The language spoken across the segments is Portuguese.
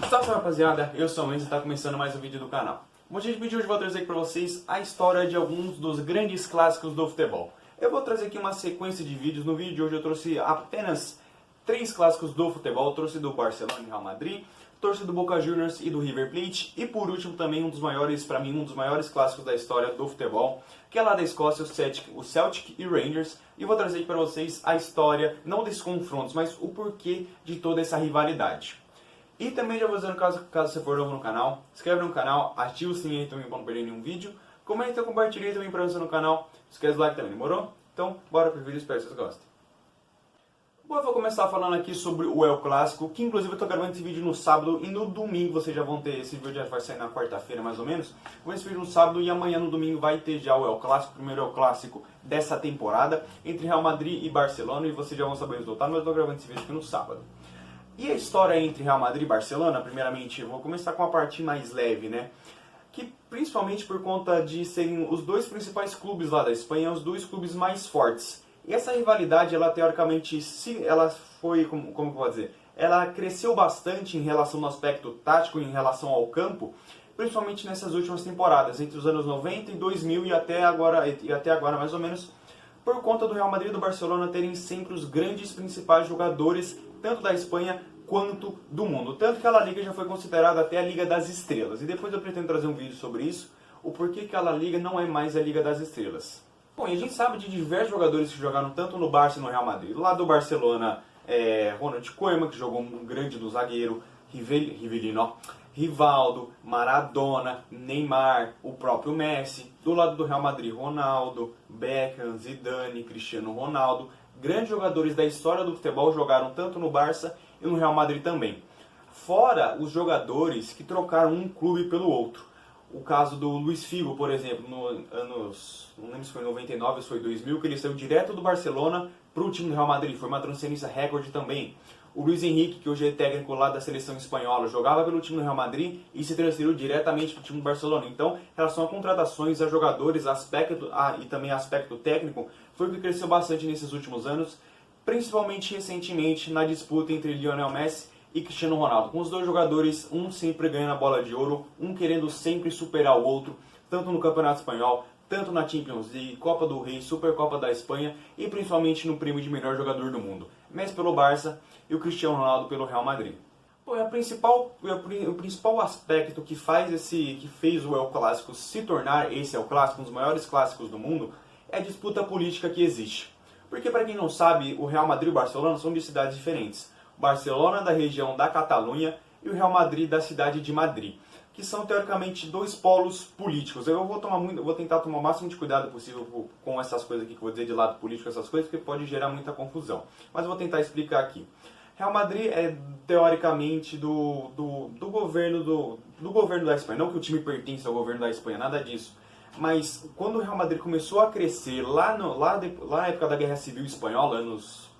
Salve rapaziada, eu sou o Enzo e está começando mais um vídeo do canal. Bom, gente, no vídeo de hoje eu vou trazer aqui para vocês a história de alguns dos grandes clássicos do futebol. Eu vou trazer aqui uma sequência de vídeos. No vídeo de hoje eu trouxe apenas 3 clássicos do futebol. Eu trouxe do Barcelona e Real Madrid, trouxe do Boca Juniors e do River Plate e por último também um dos maiores, para mim, um dos maiores clássicos da história do futebol, que é lá da Escócia, o Celtic e Rangers. E vou trazer aqui para vocês a história, não desses confrontos, mas o porquê de toda essa rivalidade. E também já vou dizendo, caso você for novo no canal, se inscreve no canal, ativa o sininho aí também para não perder nenhum vídeo, comenta, compartilha também para você no canal, esquece do like também, demorou? Então, bora pro vídeo, espero que vocês gostem. Bom, eu vou começar falando aqui sobre o El Clássico, que inclusive eu tô gravando esse vídeo no sábado e no domingo vocês já vão ter, esse vídeo já vai sair na quarta-feira mais ou menos, com esse vídeo no sábado e amanhã no domingo vai ter já o El Clássico, o primeiro El Clássico dessa temporada, entre Real Madrid e Barcelona, e vocês já vão saber o resultado, mas eu tô gravando esse vídeo aqui no sábado. E a história entre Real Madrid e Barcelona, primeiramente, eu vou começar com a parte mais leve, né? Que principalmente por conta de serem os dois principais clubes lá da Espanha, os dois clubes mais fortes. E essa rivalidade, ela teoricamente, ela foi, como que eu vou dizer? Ela cresceu bastante em relação ao aspecto tático, em relação ao campo, principalmente nessas últimas temporadas, entre os anos 90 e 2000 e até agora mais ou menos, por conta do Real Madrid e do Barcelona terem sempre os grandes principais jogadores, tanto da Espanha quanto do mundo. Tanto que a La Liga já foi considerada até a Liga das Estrelas. E depois eu pretendo trazer um vídeo sobre isso, o porquê que a La Liga não é mais a Liga das Estrelas. Bom, e a gente sabe de diversos jogadores que jogaram tanto no Barça e no Real Madrid. Lá do Barcelona, Ronald Koeman, que jogou um grande do zagueiro, Rivaldo, Maradona, Neymar, o próprio Messi. Do lado do Real Madrid, Ronaldo, Beckham, Zidane, Cristiano Ronaldo. Grandes jogadores da história do futebol jogaram tanto no Barça e no Real Madrid também. Fora os jogadores que trocaram um clube pelo outro. O caso do Luis Figo, por exemplo, não lembro se foi em 99 ou se foi 2000, que ele saiu direto do Barcelona para o time do Real Madrid. Foi uma transferência recorde também. O Luis Henrique, que hoje é técnico lá da seleção espanhola, jogava pelo time do Real Madrid e se transferiu diretamente para o time do Barcelona. Então, em relação a contratações, a jogadores, e também aspecto técnico, foi o que cresceu bastante nesses últimos anos, principalmente recentemente na disputa entre Lionel Messi e Cristiano Ronaldo, com os dois jogadores, um sempre ganhando a bola de ouro, um querendo sempre superar o outro, tanto no Campeonato Espanhol, tanto na Champions League, Copa do Rei, Supercopa da Espanha e principalmente no prêmio de melhor jogador do mundo. Messi pelo Barça e o Cristiano Ronaldo pelo Real Madrid. Bom, o principal aspecto que fez o El Clássico se tornar esse El Clássico, um dos maiores clássicos do mundo, é a disputa política que existe. Porque, para quem não sabe, o Real Madrid e o Barcelona são de cidades diferentes. O Barcelona da região da Catalunha e o Real Madrid da cidade de Madrid, que são teoricamente dois polos políticos. Eu vou tentar tomar o máximo de cuidado possível com essas coisas aqui que eu vou dizer de lado político, essas coisas, porque pode gerar muita confusão. Mas eu vou tentar explicar aqui. Real Madrid é teoricamente do governo da Espanha. Não que o time pertence ao governo da Espanha, nada disso. Mas quando o Real Madrid começou a crescer lá na época da Guerra Civil Espanhola,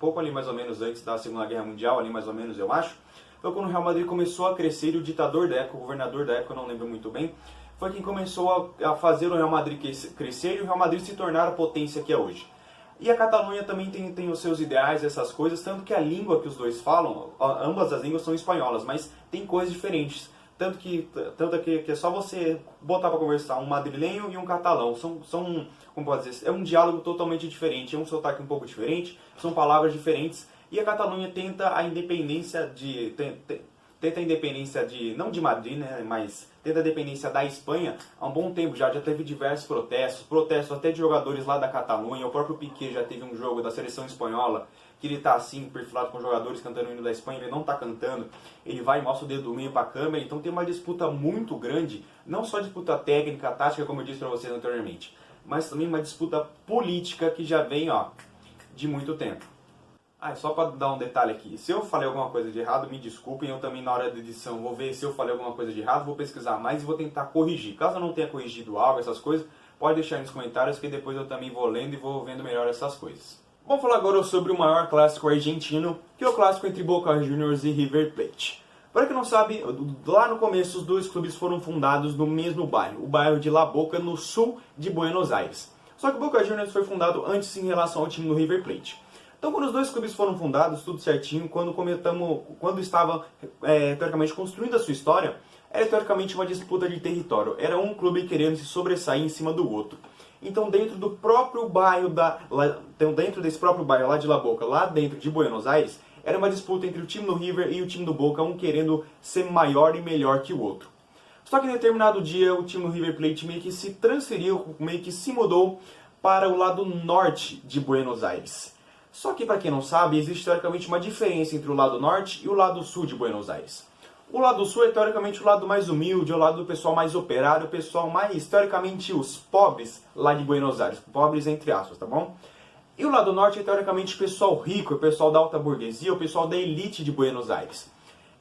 pouco ali mais ou menos antes da Segunda Guerra Mundial, ali mais ou menos eu acho, foi quando o Real Madrid começou a crescer e o ditador da época, o governador da época, eu não lembro muito bem, foi quem começou a fazer o Real Madrid crescer e o Real Madrid se tornar a potência que é hoje. E a Catalunha também tem os seus ideais, essas coisas, tanto que a língua que os dois falam, ambas as línguas são espanholas, mas tem coisas diferentes. Tanto que é só você botar para conversar um madrilenho e um catalão. Como pode dizer, é um diálogo totalmente diferente, é um sotaque um pouco diferente, são palavras diferentes. E a Catalunha tenta a independência não de Madrid, né, mas tenta a independência da Espanha há um bom tempo já teve diversos protestos até de jogadores lá da Catalunha. O próprio Piqué já teve um jogo da seleção espanhola que ele está assim, perfilado com jogadores cantando o hino da Espanha, ele não está cantando, ele vai e mostra o dedo do meio para a câmera, então tem uma disputa muito grande, não só disputa técnica, tática, como eu disse para vocês anteriormente, mas também uma disputa política que já vem de muito tempo. Só para dar um detalhe aqui, se eu falei alguma coisa de errado, me desculpem, eu também na hora da edição vou ver se eu falei alguma coisa de errado, vou pesquisar mais e vou tentar corrigir. Caso eu não tenha corrigido algo, essas coisas, pode deixar nos comentários que depois eu também vou lendo e vou vendo melhor essas coisas. Vamos falar agora sobre o maior clássico argentino, que é o clássico entre Boca Juniors e River Plate. Para quem não sabe, lá no começo os dois clubes foram fundados no mesmo bairro, o bairro de La Boca, no sul de Buenos Aires. Só que o Boca Juniors foi fundado antes em relação ao time do River Plate. Então, quando os dois clubes foram fundados, tudo certinho, quando estavam, teoricamente, construindo a sua história, era teoricamente uma disputa de território. Era um clube querendo se sobressair em cima do outro. Então, dentro do próprio bairro dentro desse próprio bairro lá de La Boca, lá dentro de Buenos Aires, era uma disputa entre o time do River e o time do Boca, um querendo ser maior e melhor que o outro. Só que em determinado dia, o time do River Plate meio que se transferiu, meio que se mudou para o lado norte de Buenos Aires. Só que, para quem não sabe, existe teoricamente uma diferença entre o lado norte e o lado sul de Buenos Aires. O lado sul é teoricamente o lado mais humilde, o lado do pessoal mais operário, o pessoal mais, teoricamente, os pobres lá de Buenos Aires. Pobres entre aspas, tá bom? E o lado norte é teoricamente o pessoal rico, o pessoal da alta burguesia, o pessoal da elite de Buenos Aires.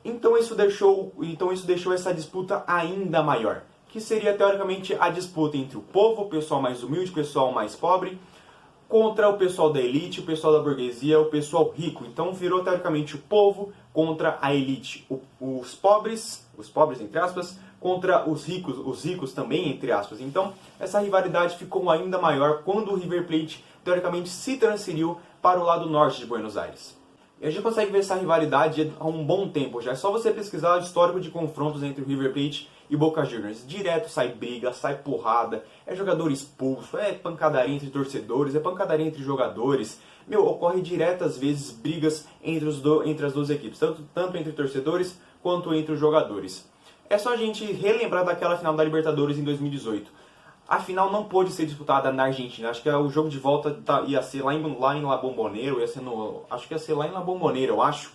Então isso deixou essa disputa ainda maior, que seria teoricamente a disputa entre o povo, o pessoal mais humilde, o pessoal mais pobre, contra o pessoal da elite, o pessoal da burguesia, o pessoal rico. Então virou teoricamente o povo contra a elite. Os pobres entre aspas, contra os ricos também entre aspas. Então essa rivalidade ficou ainda maior quando o River Plate teoricamente se transferiu para o lado norte de Buenos Aires. E a gente consegue ver essa rivalidade há um bom tempo já. É só você pesquisar o histórico de confrontos entre o River Plate e Boca Juniors. Direto sai briga, sai porrada, é jogador expulso, é pancadaria entre torcedores, é pancadaria entre jogadores. Ocorre diretas vezes brigas entre as duas equipes, tanto entre torcedores quanto entre os jogadores. É só a gente relembrar daquela final da Libertadores em 2018. A final não pôde ser disputada na Argentina. Acho que o jogo de volta ia ser lá em La Bombonera, acho que ia ser lá em La Bombonera, eu acho.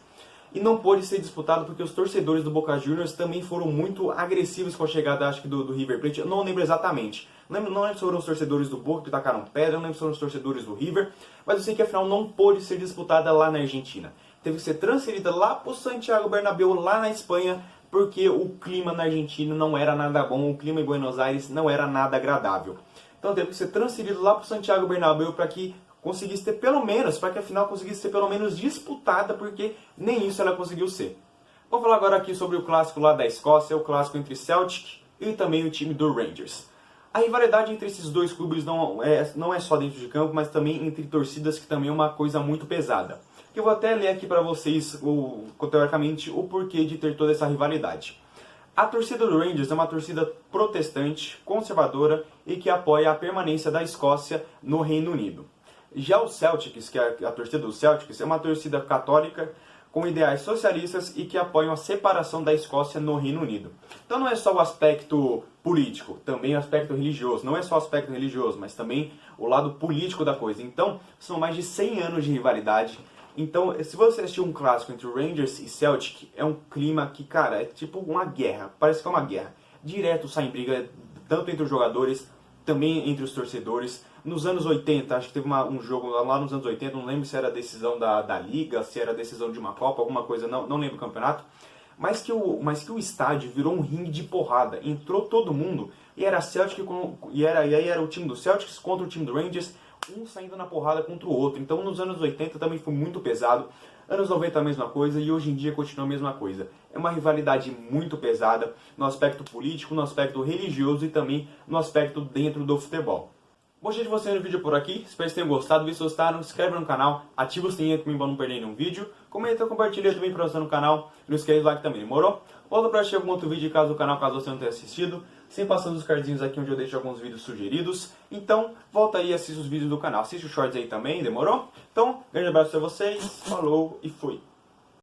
E não pôde ser disputado porque os torcedores do Boca Juniors também foram muito agressivos com a chegada, acho que do River Plate. Eu não lembro exatamente. Não lembro se foram os torcedores do Boca que tacaram pedra, não lembro se foram os torcedores do River. Mas eu sei que a final não pôde ser disputada lá na Argentina. Teve que ser transferida lá para o Santiago Bernabéu, lá na Espanha, porque o clima na Argentina não era nada bom, o clima em Buenos Aires não era nada agradável. Então teve que ser transferido lá para o Santiago Bernabéu para que conseguisse ter pelo menos, para que a final conseguisse ser pelo menos disputada, porque nem isso ela conseguiu ser. Vou falar agora aqui sobre o clássico lá da Escócia, o clássico entre Celtic e também o time do Rangers. A rivalidade entre esses dois clubes não é só dentro de campo, mas também entre torcidas, que também é uma coisa muito pesada. Eu vou até ler aqui para vocês, teoricamente, o porquê de ter toda essa rivalidade. A torcida do Rangers é uma torcida protestante, conservadora e que apoia a permanência da Escócia no Reino Unido. Já o Celtics, que é a torcida do Celtics, é uma torcida católica com ideais socialistas e que apoiam a separação da Escócia no Reino Unido. Então não é só o aspecto político, também o aspecto religioso. Não é só o aspecto religioso, mas também o lado político da coisa. Então são mais de 100 anos de rivalidade. Então, se você assistir um clássico entre Rangers e Celtic, é um clima que, cara, é tipo uma guerra. Parece que é uma guerra. Direto sai em briga, tanto entre os jogadores, também entre os torcedores. Nos anos 80, acho que teve um jogo lá nos anos 80, não lembro se era decisão da Liga, se era decisão de uma Copa, alguma coisa, não lembro o campeonato. Mas que o estádio virou um ringue de porrada. Entrou todo mundo e era Celtic e aí era o time do Celtics contra o time do Rangers, um saindo na porrada contra o outro. Então nos anos 80 também foi muito pesado, anos 90 a mesma coisa e hoje em dia continua a mesma coisa. É uma rivalidade muito pesada no aspecto político, no aspecto religioso e também no aspecto dentro do futebol. Gostei de você no vídeo por aqui, espero que tenham gostado. Se gostaram, se inscreve no canal, ativa o sininho para não perder nenhum vídeo, comenta, compartilha também para você no canal, não esquece do like também, demorou? Volta para assistir algum outro vídeo caso você não tenha assistido, sempre passando os cardzinhos aqui onde eu deixo alguns vídeos sugeridos. Então, volta aí e assiste os vídeos do canal, assiste os shorts aí também, demorou? Então, grande abraço para vocês, falou e fui!